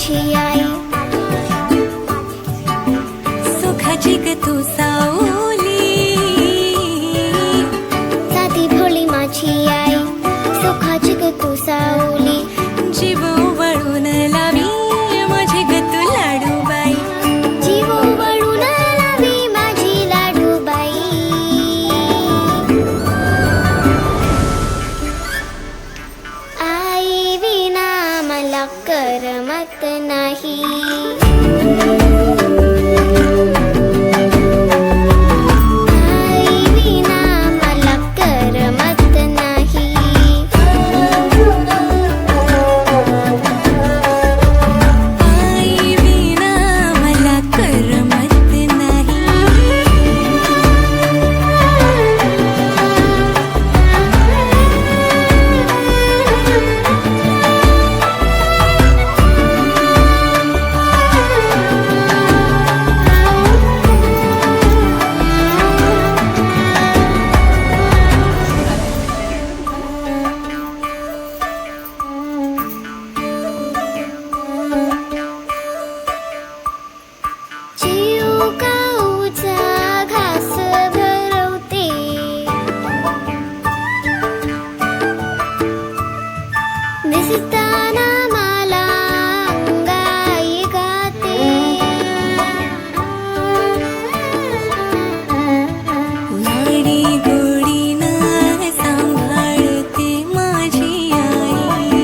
माझी आई, सुखाची ग तू सावली, साधी भोळी माझी आई, सुखाची ग तू सावली, जीव वळून लावी माझी ग तू लाडूबाई, जीव वळून लावी माझी लाडूबाई. आई विना मला करमत नाही, दिसताना मला अंगाई गाते, लाडी गोडीनं सांभाळते माझी आई,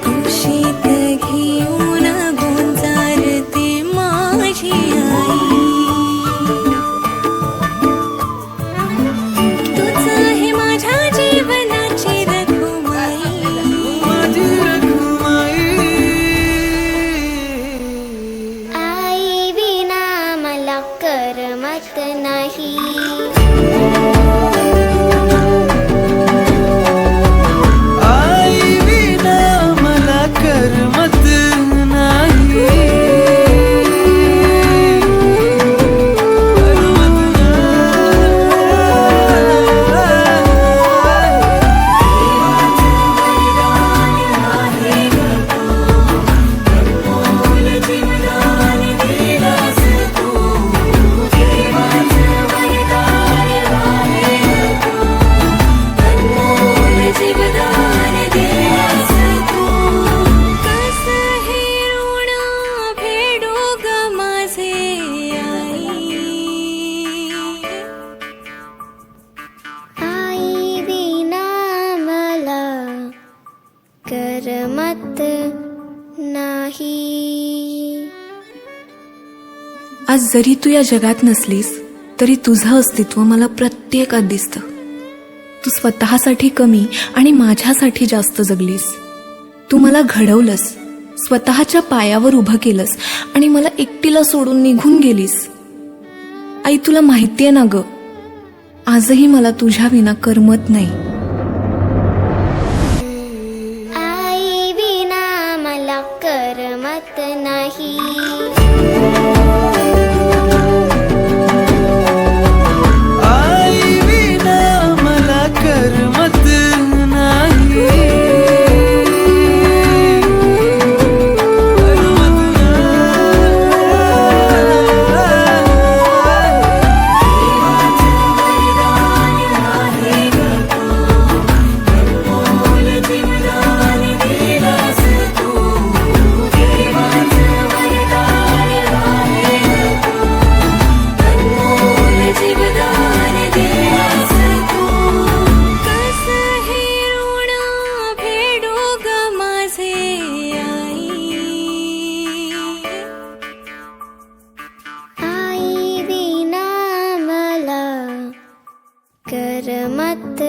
कुशीत घेऊन गोंजारते माझी आई. तूच आहे माझ्या जीवनाची रखुमाई, आई विना मला करमत नाही, आई विना मला करमत नाही, करमत नाही. आज जरी तू या जगात नसलीस तरी तुझं अस्तित्व मला प्रत्येकात दिसतं. तू स्वतःसाठी कमी आणि माझ्यासाठी जास्त जगलीस. तू मला घडवलंस, स्वतःच्या पायावर उभं केलंस आणि मला एकटीला सोडून निघून गेलीस. आई, तुला माहितीये ना ग, आजही मला तुझ्या विना करमत नाही. आई विना मला करमत नाही, आई विना मला करमत नाही, करमत